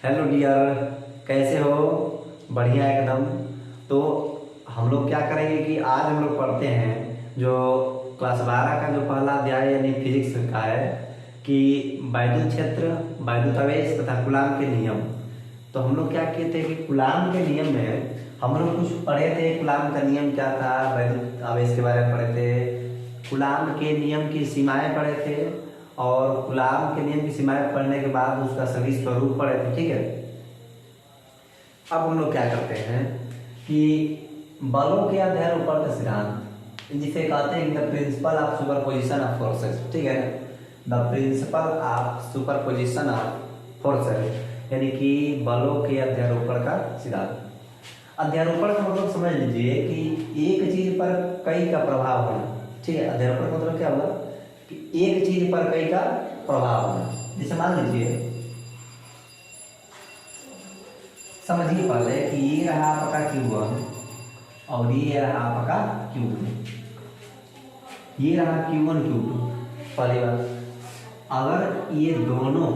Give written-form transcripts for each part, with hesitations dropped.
Hello dear, कैसे हो? बढ़िया एकदम। तो हम लोग क्या करेंगे कि आज हम लोग पढ़ते हैं जो क्लास 12 का जो पहला अध्याय यानी फिजिक्स का है कि वैद्युत क्षेत्र, वैद्युत आवेश तथा कूलाम के नियम। तो हम लोग क्या किए थे कि कूलाम के नियम में हम लोग कुछ पढ़े थे। कूलाम का नियम क्या था, वैद्युत आवेश के बारे में पढ़े थे, कूलाम के नियम की सीमाएं पढ़े थे और कूलाम के नियम की सीमाएं पढ़ने के बाद उसका सभी स्वरूप पढ़े थे। ठीक है। अब हम लोग क्या करते हैं कि बलों के अध्यारोपण का सिद्धांत, जिसे कहते हैं the principle of superposition of forces. ठीक है। The principle of superposition of forces यानी कि बलों के अध्यारोपण का सिद्धांत। अध्यारोपण का मतलब समझ लीजिए कि एक चीज पर कई का प्रभाव होना। ठीक है। अध्यारोपण का मतलब क्या हुआ कि एक चीज पर कई का प्रभाव होना। जैसे मान लीजिए, समझिए पहले कि ये रहा आपका Q1 और ये रहा आपका Q2। ये रहा Q1 Q2। पहली बात, अगर ये दोनों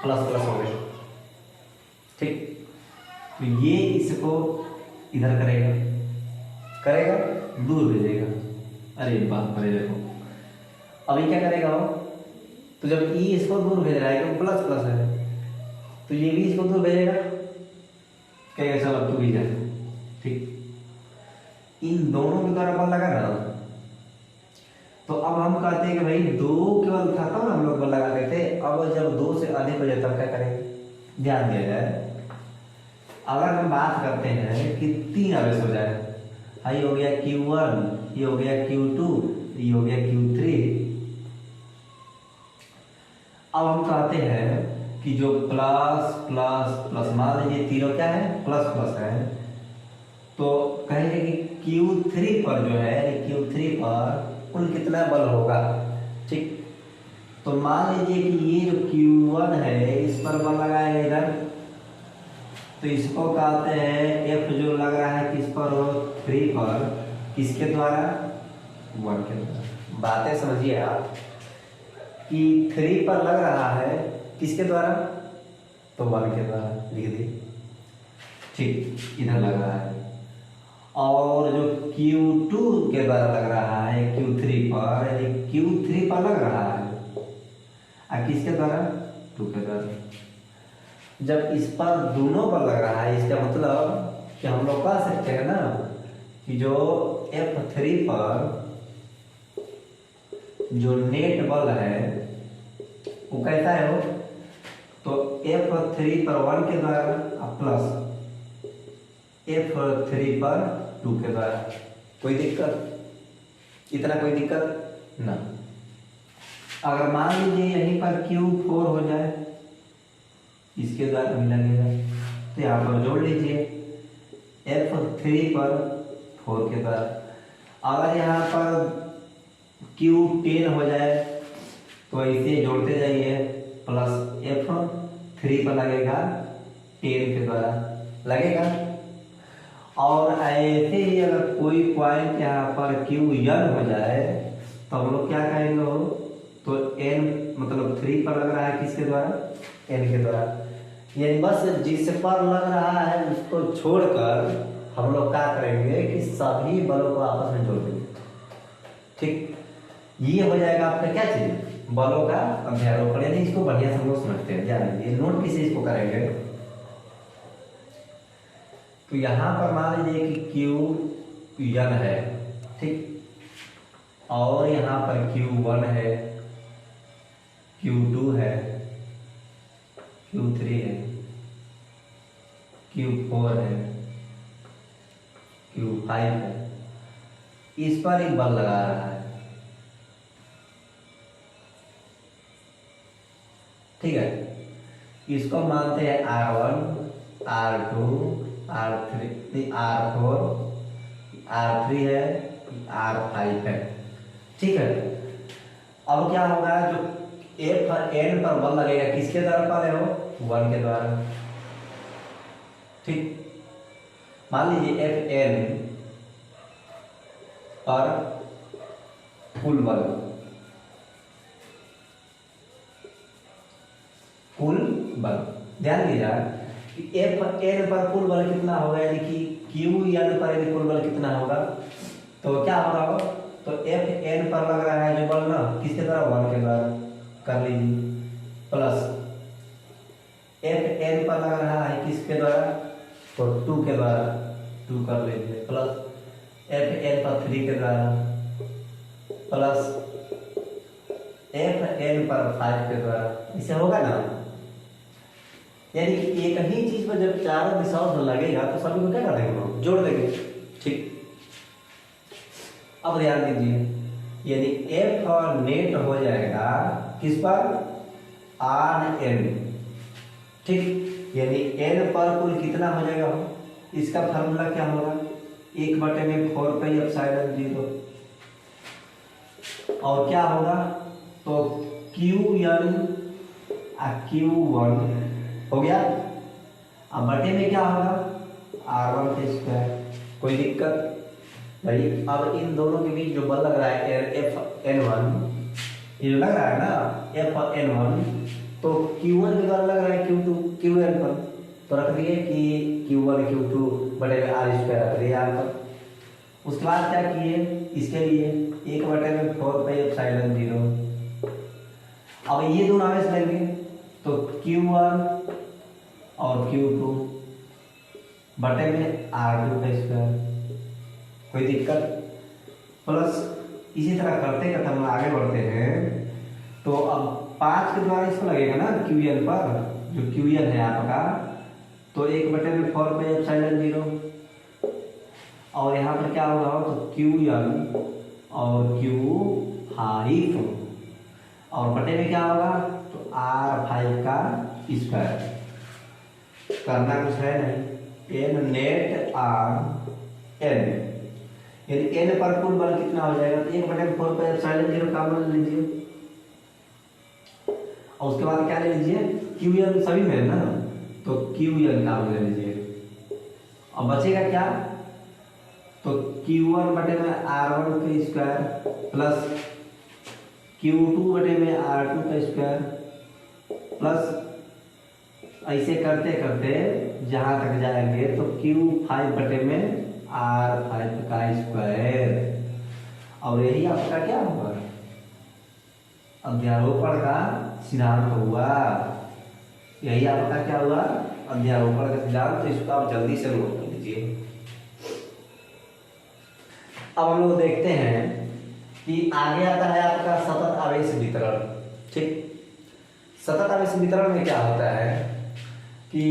प्लस प्लस हो गए, ठीक, तो ये इसको इधर करेगा करेगा दूर भेजेगा। अरे बात पड़े देखो, अभी क्या करेगा वो, तो जब ई इसको दूर भेज रहा है क्योंकि प्लस प्लस है, तो ये भी इसको दूर भेजेगा, कहेगा चलो अब तू भी जा। ठीक, इन दोनों के द्वारा बल लगा ना। तो अब हम कहते हैं कि भाई दो केवल था तब हम लोग बल लगाते थे। अब जब दो से अधिक हो जाए तब क्या करेंगे, ध्यान दिया जाए। अगर हम बात करते हैं कि तीन आवेश हो जाए, ये हो गया Q1, ये हो गया Q2, ये हो गया Q3। अब हम कहते हैं कि जो प्लस प्लस प्लस, मान लीजिए तीनों क्या है, प्लस प्लस है, तो कहेंगे कि Q3 पर जो है, Q3 पर कुल कितना बल होगा। ठीक, तो मान लीजिए कि ये जो Q1 है इस पर बल लगाएंगे इधर, तो इसको कहते हैं F जो लग रहा है किस पर हो, 3 पर, किसके द्वारा, 1 के द्वारा। बातें समझिए आप कि 3 पर लग रहा है किसके द्वारा, तो 1 के द्वारा लिख दी। ठीक, इधर लग रहा है। और जो Q2 के द्वारा लग रहा है Q3 पर, यानी Q3 पर लग रहा है और किसके द्वारा, 2 के द्वारा। जब इस पर दोनों पर लग रहा है, इसका मतलब कि हम लोग कह सकते हैं ना कि जो F3 पर जो नेट बल है वो कैसा है वो, तो F3 पर 1 के द्वारा प्लस F3 पर 2 के द्वारा। कोई दिक्कत, इतना कोई दिक्कत ना। अगर मान लीजिए यहीं पर Q4 हो जाए, इसके द्वारा भी लगेगा, तो यहाँ पर जोड़ लीजिए F3 पर 4 के द्वारा। अगर यहाँ पर Q10 हो जाए तो इसे जोड़ते जाइए, प्लस F3 पर लगेगा 10 के द्वारा लगेगा। और ऐसे ही अगर कोई पॉइंट यहाँ पर Qn हो जाए तो हम लोग क्या कहेंगे हो, तो n मतलब 3 पर लग रहा है किसके द्वारा, n के द्वारा। यानी बस जिस पर लग रहा है उसको छोड़कर हम लोग क्या करेंगे कि सभी बलों को आपस में जोड़ देंगे। ठीक, ये हो जाएगा आपका क्या चीज, बलों का अध्यारोपण। यानी इसको बढ़िया से हम लोग समझते हैं, ध्यान दीजिए, नोट किसे इसको करेंगे। तो यहां पर मान लीजिए कि Qn है, ठीक, और यहां पर Q1 है, Q2 है, Q3 है, Q4 है, Q5 है। इस पर एक बल लगा रहा है। ठीक है, इसको मानते हैं R1, R2, R3, R4, R3 है, R5 है। ठीक है, अब क्या होगा, जो Fn पर बल लगेगा किसके द्वारा पहले हो, 1 के द्वारा। ठीक, मान लीजिए Fn पर कुल बल, कुल बल ध्यान दीजिए कि एफ एन पर कुल बल कितना होगा, यानी कि क्यू एन पर यदि कुल बल कितना होगा तो क्या होगा, तो एफ एन पर लग रहा है जो बल ना किसके द्वारा, वन के द्वारा कर लीजिए, प्लस एफ एन पर लग रहा है किसके द्वारा, तो टू के द्वारा, टू कर लीजिए, प्लस एफ एन पर थ्री के द्वारा, प्लस एफ एन पर फाइव के द्वारा, इससे होगा ना। यानी कि एक ही चीज पर जब चारों दिशाओं से लगेगा तो सभी को क्या कर देंगे, हम जोड़ देंगे। ठीक, अब ध्यान दीजिए, यानी एफ और नेट हो जाएगा किस पर, आन एन। ठीक, यानी एन पर कुल कितना हो जाएगा, इसका फार्मूला क्या होगा, 1/4πε0, और क्या होगा, तो क्यू एन क्यू वन हो गया। अब बटे में क्या होगा, R1 के स्क्वायर, कोई दिक्कत भाई। अब इन दोनों के बीच जो बल लग रहा है एफ एन वन, ये जो लग रहा है ना एफ एन वन, तो Q1 के द्वारा लग रहा है Q2 क्यू एन पर, तो रख दिए कि Q1 Q2 बटे में R स्क्वायर रख दिए R पर। उसके बाद क्या किए, इसके लिए 1/4πε0। अब ये दोनों आवेश लेंगे तो Q1 और Q2 बटे में R2 का स्क्वायर, कोई दिक्कत, प्लस इसी तरह करते करते हम आगे बढ़ते हैं। तो अब 5 के द्वारा इसको लगेगा ना Qn पर, जो Qn है आपका, तो 1/4πε0, और यहाँ पर क्या होगा, तो Qn और Q5, और बटे में क्या होगा, तो R5 का स्क्वायर। करना कुछ है नहीं, एन नेट आर एन, यानी एन पर कुल बल कितना हो जाएगा, तो 1/4πε0 का मान लीजिए, और उसके बाद क्या ले लीजिए, क्यू एन सभी में है ना, तो क्यू एन का मान ले लीजिए, और बचेगा क्या, तो Q1 बटे में R1 का स्क्वायर प्लस Q2 बटे में R2 का स्क्वायर, प्लस ऐसे करते करते जहां तक जाएंगे तो Q5 बटे में R5 का स्क्वायर, और यही आपका क्या होगा, अध्यारोपण का सिद्धांत हुआ। यही आपका क्या हुआ, अध्यारोपण का सिद्धांत। तो इसको आप जल्दी से नोट कर लीजिए। अब हम लोग देखते हैं कि आगे आता है आपका सतत आवेश वितरण। ठीक, सतत आवेश वितरण में क्या होता है कि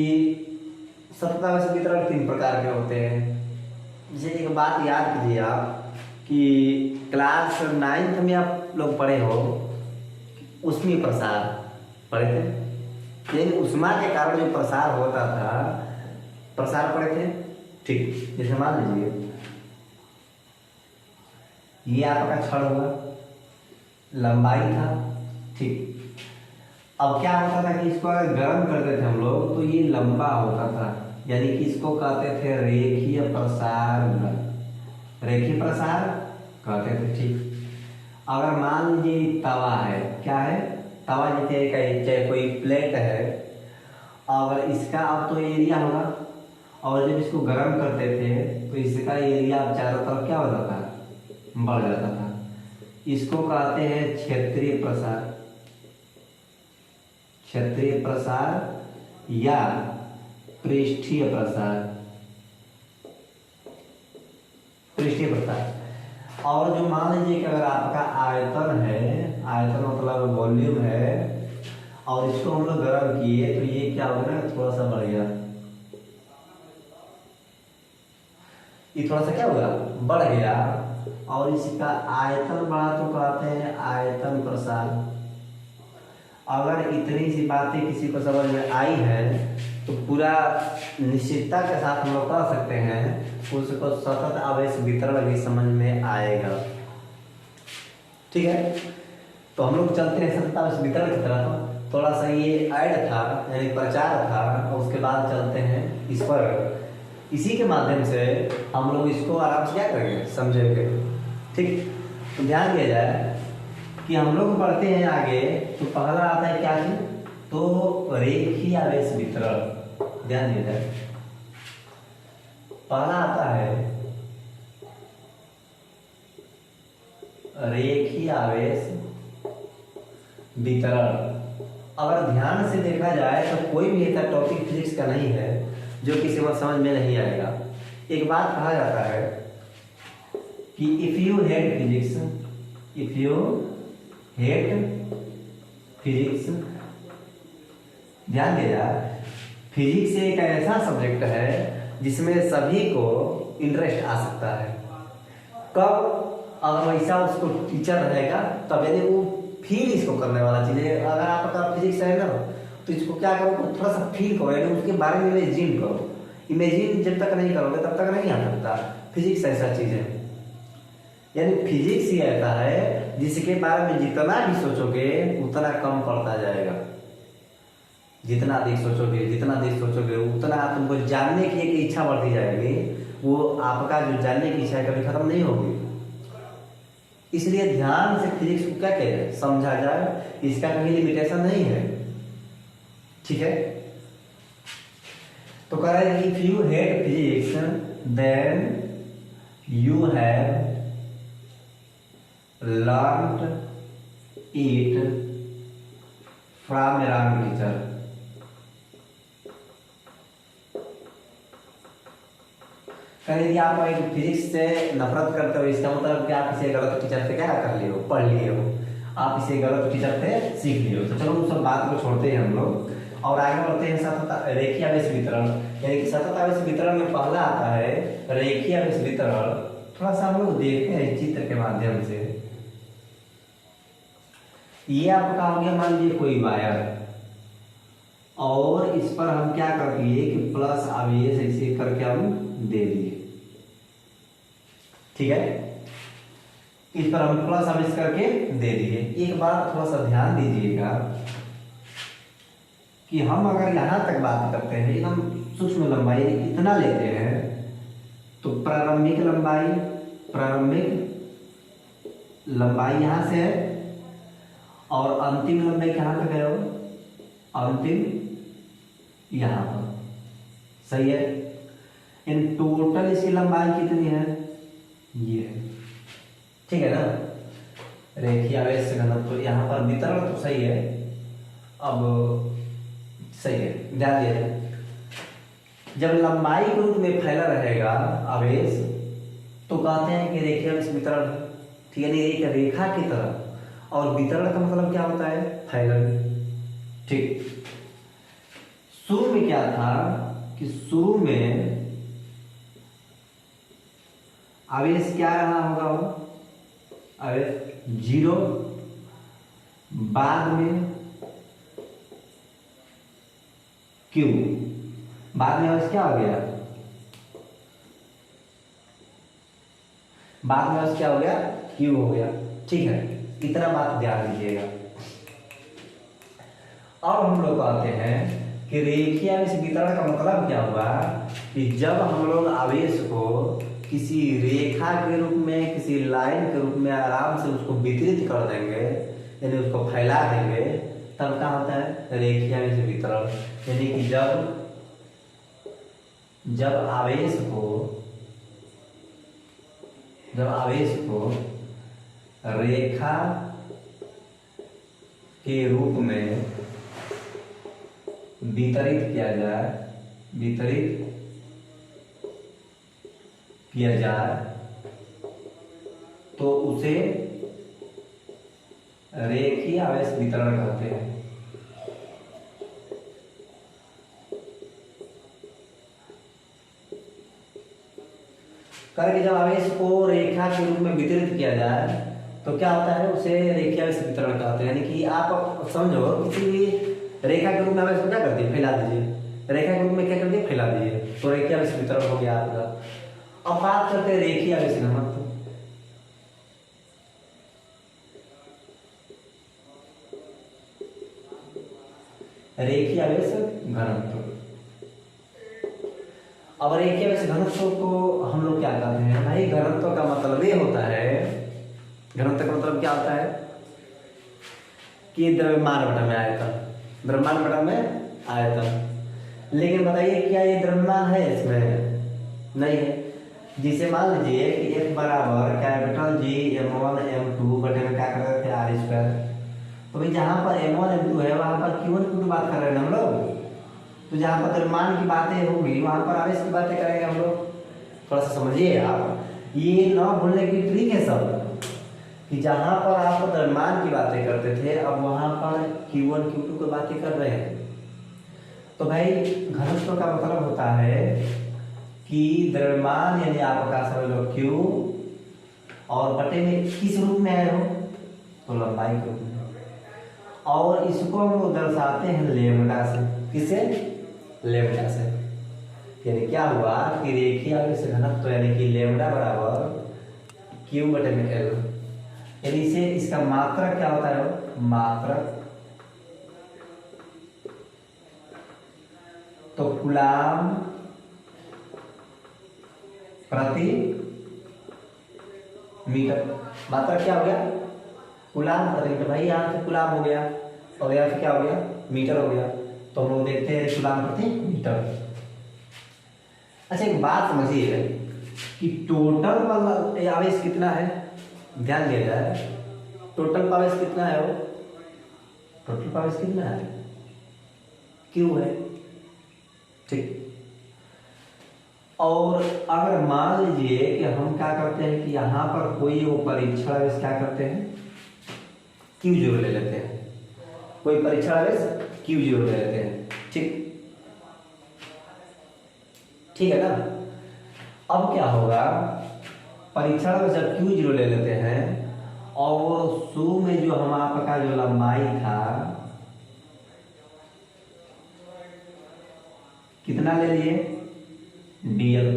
सतत आवेश वितरण 3 प्रकार के होते हैं। जैसे एक बात याद कीजिए आप कि क्लास 9th में आप लोग पढ़े हो, ऊष्मीय प्रसार पढ़े थे, यानी ऊष्मा के कारण जो प्रसार होता था, प्रसार पढ़े थे। ठीक, जैसे मान लीजिए ये आपका छड़ हुआ, लंबाई था। ठीक, अब क्या होता था कि इसको अगर गर्म करते थे हम लोग तो ये लंबा होता था, यानी कि इसको कहते थे रेखीय प्रसार, रेखीय प्रसार कहते थे। ठीक, अगर मान लीजिए तवा है, क्या है, तवा जैसे चाहे कोई प्लेट है, और इसका अब तो एरिया होगा, और जब इसको गर्म करते थे तो इसका एरिया चारों तरफ क्या होता था, बढ़ जाता था। इसको कहते हैं क्षेत्रीय प्रसार, क्षेत्रीय प्रसार या पृष्ठीय प्रसार, पृष्ठीय प्रसार। और जो मान लीजिए कि अगर आपका आयतन है, आयतन मतलब वॉल्यूम है, और इसको हम लोग गर्म किए तो ये क्या होगा ना, थोड़ा सा बढ़ गया, ये थोड़ा सा क्या हुआ, बढ़ गया, और इसका आयतन बढ़ा तो कहते हैं आयतन प्रसार। अगर इतनी सी बातें किसी को समझ में आई है तो पूरा निश्चितता के साथ हम लोग कह सकते हैं उसको सतत आवेश वितरण भी समझ में आएगा। ठीक है, तो हम लोग चलते हैं सतत आवेश वितरण की तरफ। थोड़ा सा ये ऐड था, यानी प्रचार था, और उसके बाद चलते हैं इस पर। इसी के माध्यम से हम लोग इसको आराम से क्या करेंगे, समझेंगे। ठीक, तो ध्यान दिया जाए कि हम लोग पढ़ते हैं आगे, तो पहला आता है क्या चीज, तो रेखीय आवेश वितरण, ध्यान दीजिए, पहला आता है रेखीय आवेश वितरण। अगर ध्यान से देखा जाए तो कोई भी ऐसा टॉपिक फिजिक्स का नहीं है जो किसी को समझ में नहीं आएगा। एक बात कहा जाता है कि if you hate physics, if you hate physics, ध्यान दिया, फिजिक्स एक ऐसा सब्जेक्ट है जिसमें सभी को इंटरेस्ट आ सकता है। कब? अगर वैसा उसको टीचर रहेगा तब, यानी वो फील इसको करने वाला चीज है। अगर आपका फिजिक्स है ना तो इसको क्या करो, थोड़ा सा फील करो, यानी उसके बारे में इमेजिन करो। इमेजिन जब तक नहीं करोगे तब तक नहीं आ सकता। फिजिक्स ऐसा चीज है, यानी फिजिक्स ही ऐसा है जिसके बारे में जितना भी सोचोगे उतना कम पड़ता जाएगा। जितना अधिक सोचोगे, जितना अधिक सोचोगे उतना तुमको जानने की एक इच्छा बढ़ती जाएगी। वो आपका जो जानने की इच्छा है कभी खत्म नहीं होगी। इसलिए ध्यान से फिजिक्स को क्या कहे, समझा जाए, इसका कहीं लिमिटेशन नहीं है। ठीक है, तो कह रहे हैं if you hate physics then you have learned it from a wrong teacher. यदि आप एक फिजिक्स से नफरत करते हो, इसका मतलब कि आप इसे गलत टीचर से क्या कर लिए हो, पढ़ लिए हो, आप इसे गलत टीचर से सीख लिए हो। तो चलो उस सब बात को छोड़ते हैं हम लोग और आगे बढ़ते हैं सतत रेखीय आवेश वितरण। यानी कि सतत आवेश वितरण में पहला आता है रेखीय आवेश वितरण। थोड़ा सा हम लोग देखते हैं चित्र के माध्यम से। ये आपका हो गया, मान लीजिए कोई वायर, और इस पर हम क्या कर दिए कि प्लस आवेश ऐसे करके हम दे दिए। ठीक है, इस पर हम प्लस आवेश करके दे दिए। एक बात थोड़ा सा ध्यान दीजिएगा कि हम अगर यहां तक बात करते हैं, एकदम सूक्ष्म लंबाई इतना लेते हैं, तो प्रारंभिक लंबाई यहां से है और अंतिम लंबाई कहां तक है, अंतिम यहां पर। सही है, इन टोटल इसकी लंबाई कितनी है, ये। ठीक है ना, रेखीय आवेश घनत्व तो यहाँ पर वितरण तो सही है। अब सही है, ध्यान दिया, जब लंबाई के रूप में फैला रहेगा आवेश तो कहते हैं कि रेखीय आवेश वितरण। ठीक है, यानी एक रेखा की तरह, और वितरण का मतलब क्या होता है, फैलन। ठीक, शुरू में क्या था कि शुरू में आवेश क्या रहा होगा, आवेश 0, बाद में Q, बाद में आवेश क्या हो गया, बाद में आवेश क्या हो गया, Q हो गया। ठीक है, इतना बात ध्यान दीजिएगा। अब हम लोग कहते हैं कि रेखीय आवेश वितरण का मतलब क्या हुआ कि जब हम लोग आवेश को किसी रेखा के रूप में, किसी लाइन के रूप में आराम से उसको वितरित कर देंगे, यानी उसको फैला देंगे, तब क्या होता है, रेखीय आवेश वितरण। यानी कि जब आवेश को रेखा के रूप में वितरित किया जाए तो उसे रेखीय आवेश वितरण कहते हैं। करके जब आवेश को रेखा के रूप में वितरित किया जाए तो क्या होता है, उसे रेखीय आवेश वितरण कहते हैं। यानी कि आप समझो, किसी भी रेखा के रूप में आवेश को क्या करते हैं, फैला दीजिए। रेखा के रूप में क्या कर दिए, फैला दीजिए, तो रेखीय आवेश वितरण हो गया आपका। अब बात करते हैं रेखीय आवेश घनत्व। रेखीय आवेश घनत्व, अब रेखीय आवेश घनत्व को हम लोग क्या कहते हैं भाई, घनत्व का मतलब ये होता है, घनत्व का मतलब क्या होता है कि द्रव्यमान बटा में आयतन। द्रव्यमान बटा में आयतन। लेकिन बताइए क्या ये द्रव्यमान है इसमें? नहीं है। जिसे मान लीजिए कि F बराबर कैपिटल G m1 m2 बटे में क्या कर रहे थे आर स्क्वायर। तो भाई जहाँ पर m1 m2 है वहाँ पर Q1 Q2 बात कर रहे हैं हम लोग। तो जहाँ पर द्रव्यमान की बातें होगी वहाँ पर आवेश की बातें करेंगे हम लोग। थोड़ा सा समझिए आप, ये ना भूलने की ट्रिक है सब, कि जहाँ पर आप द्रव्यमान की बातें करते थे अब वहाँ पर Q1 Q2 की बातें कर रहे हैं। तो भाई घनत्व का मतलब होता है कि द्रव्यमान यानी आपका समझ लो Q और बटे में किस रूप में आए हो, तो लंबाई के रूप में। और इसको हम लोग दर्शाते हैं लेमडा से। किसे? लेमडा से। यानी क्या हुआ कि रेखीय आवेश घनत्व यानी कि लेमडा बराबर Q बटे में L। यानी इसे इसका मात्रक क्या होता है? मात्रक। तो कूलाम प्रति मीटर। मात्रक क्या हो गया? कूलाम प्रति मीटर। भाई यहाँ से कूलाम हो गया और यहाँ से क्या हो गया? मीटर हो गया। तो हम लोग देखते हैं कूलाम प्रति मीटर। अच्छा एक बात समझिए कि टोटल वाला आवेश कितना है, ध्यान दिया जाए। टोटल आवेश कितना है? वो टोटल आवेश कितना है? क्यू है, ठीक। और अगर मान लीजिए कि हम क्या करते हैं कि यहाँ पर कोई वो परीक्षण आवेश क्या करते हैं, Q0 ले लेते हैं। कोई परीक्षण आवेश Q0 ले लेते हैं, ठीक ठीक है ना। अब क्या होगा, परीक्षण में जब Q0 ले लेते हैं और शुरू में जो हम आपका जो लंबाई था कितना ले लिए? dl।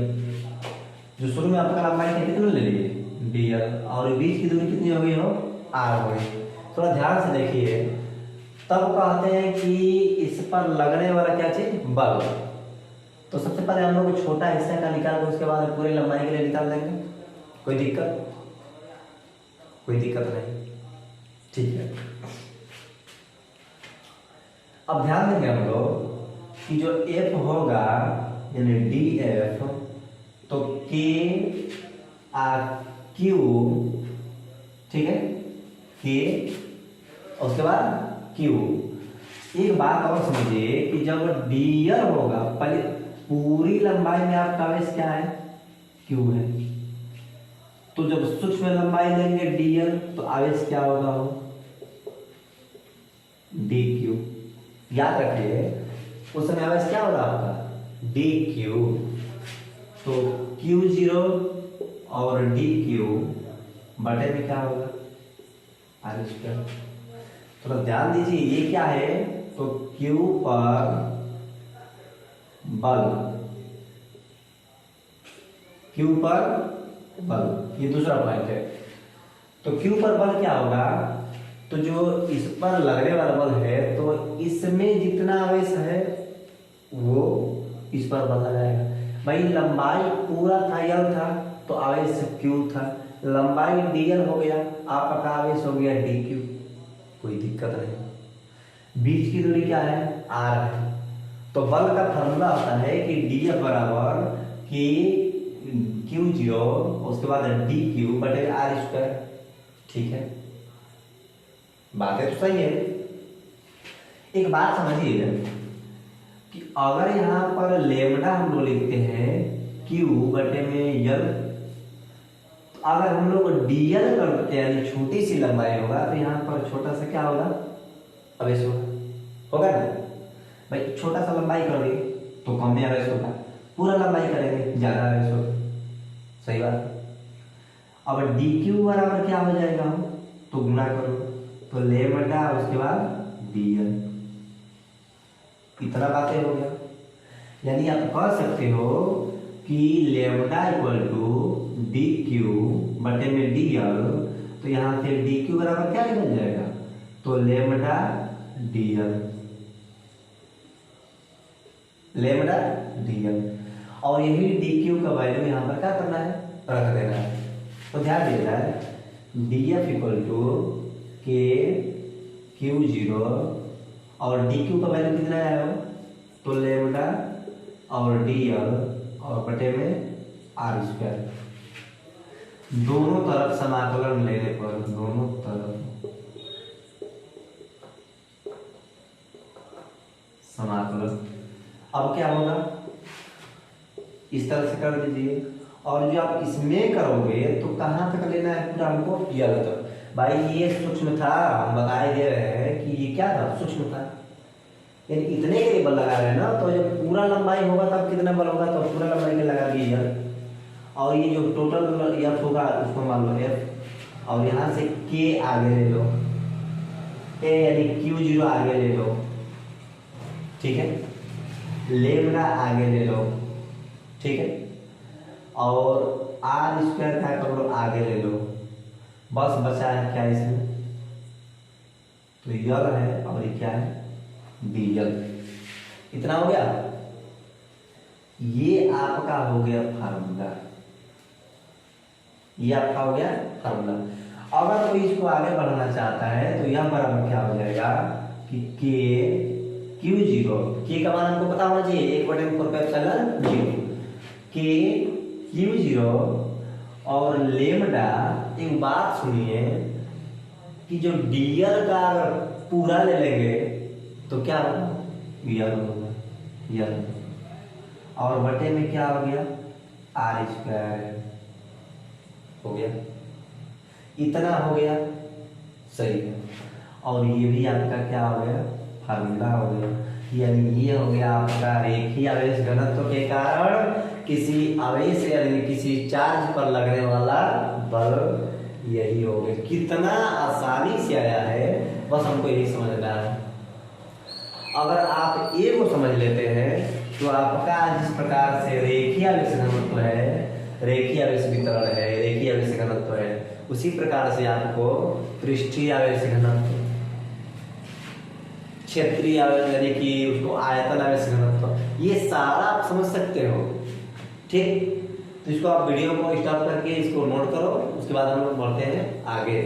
जो शुरू में आपका लंबाई था कितना ले लिए? dl। और बीच की दूरी कितनी हो गई हो? r हो गई। थोड़ा ध्यान से देखिए, तब कहते हैं कि इस पर लगने वाला क्या चीज? बल। तो सबसे पहले हम लोग छोटा हिस्सा का निकाल के उसके बाद पूरी लंबाई के लिए निकाल देंगे। कोई दिक्कत? कोई दिक्कत नहीं, ठीक है। अब ध्यान देंगे हम लोग कि जो F होगा यानी DF, तो K Q, ठीक है, K और उसके बाद Q। एक बात और समझिए कि जब dl होगा, पहले पूरी लंबाई में आपका आवेश क्या है? Q है। तो जब सूक्ष्म लंबाई लेंगे dl तो आवेश क्या होगा? dq। याद रखिए उस समय आवेश क्या होगा आपका? dq। तो Q0 और dq बटे में क्या होगा? R square. तो ध्यान दीजिए ये क्या है? तो Q पर बल, Q पर बल, ये दूसरा पॉइंट है। तो Q पर बल क्या होगा? तो जो इस पर लगने वाला बल है तो इसमें जितना आवेश है वो इस पर बल लगाएगा। भाई लंबाई पूरा था L था तो आवेश Q था, लंबाई dl हो गया, आपका आवेश हो गया dq। कोई दिक्कत नहीं। बीच की दूरी क्या है? r है। तो बल का फॉर्मूला होता है कि df बराबर कि Q0 उसके बाद dq बटे आर स्क्वायर, ठीक है। बातें तो सही है। एक बात समझिए कि अगर यहाँ पर लेमडा हम लोग लिखते हैं Q बटे में L, तो अगर हम लोग dl करते हैं यानी छोटी सी लंबाई होगा तो यहाँ पर छोटा सा क्या होगा? आवेश होगा ना। भाई छोटा सा लंबाई करोगे तो कम में आवेश होगा, पूरा लंबाई करेंगे ज्यादा आवेश होगा, सही बात। अब dq बराबर क्या हो जाएगा? हम तो गुणा करो तो लेमडा उसके बाद dl। इतना बातें हो गया। यानी आप कह सकते हो कि लेमडा इक्वल टू dq बटे में dl। तो यहाँ से dq बराबर क्या बन जाएगा? तो लेमडा dl, लेमडा dl। और यही dq का वैल्यू यहाँ पर क्या करना है? रख देना है। तो ध्यान दिया जाए df equal to k Q0 और डी क्यू का वैल्यू कितना आया हो, तो लेमडा और डी एल और बटे में आर स्क्वायर। दोनों तरफ समाकलन लेने पर, दोनों तरफ समाकलन, अब क्या होगा, इस तरह से कर दीजिए। और जो आप इसमें करोगे तो कहाँ तक लेना है पूरा हमको, यल तक। भाई ये सूक्ष्म था, हम बताए दे रहे हैं कि ये क्या था, सूक्ष्म था, यानी इतने के लिए बल लगा रहे हैं ना, तो जब पूरा लंबाई होगा तब कितना बल होगा, तो पूरा लंबाई के लगा दीजिए। और ये जो टोटल एफ होगा उसको मान लो एफ, और यहाँ से के आगे ले लो, ए यानी क्यू जीरो आगे ले लो, ठीक है, लेमडा आगे ले लो, ठीक है, और आर स्क्वायर क्या कर लो आगे ले लो। बस बचा है क्या इसमें, तो यल है और ये क्या है, डीएल। इतना हो गया, ये आपका हो गया फार्मूला, ये आपका हो गया फार्मूला। अगर कोई इसको आगे बढ़ाना चाहता है तो यह बराबर क्या हो जाएगा कि के क्यू जीरो, के का मान हमको पता होना चाहिए, 1/4 के क्यू जीरो और लेमडा। एक बात सुनिए कि जो डीएल का अगर पूरा ले लेंगे तो क्या होगा, यल होगा, यल, और बटे में क्या हो गया, आर स्क्वायर हो गया। इतना हो गया, सही है। और ये भी आपका क्या हो गया, फार्मूला हो गया, यानी ये हो गया आपका रेखीय आवेश घनत्व के कारण किसी आवेश यानी किसी चार्ज पर लगने वाला बल, यही हो गया। कितना आसानी से आया है, बस हमको यही समझना है। अगर आप ये को समझ लेते हैं तो आपका जिस प्रकार से रेखीय आवेश घनत्व है, रेखीय आवेश वितरण है, रेखीय आवेश घनत्व है, उसी प्रकार से आपको पृष्ठीय आवेश घनत्व, क्षेत्रीय आवेश यानी कि उसको आयतन आवेश घनत्व, ये सारा आप समझ सकते हो, ठीक। तो इसको आप वीडियो को स्टॉप करके इसको नोट करो, उसके बाद हम लोग बढ़ते हैं आगे।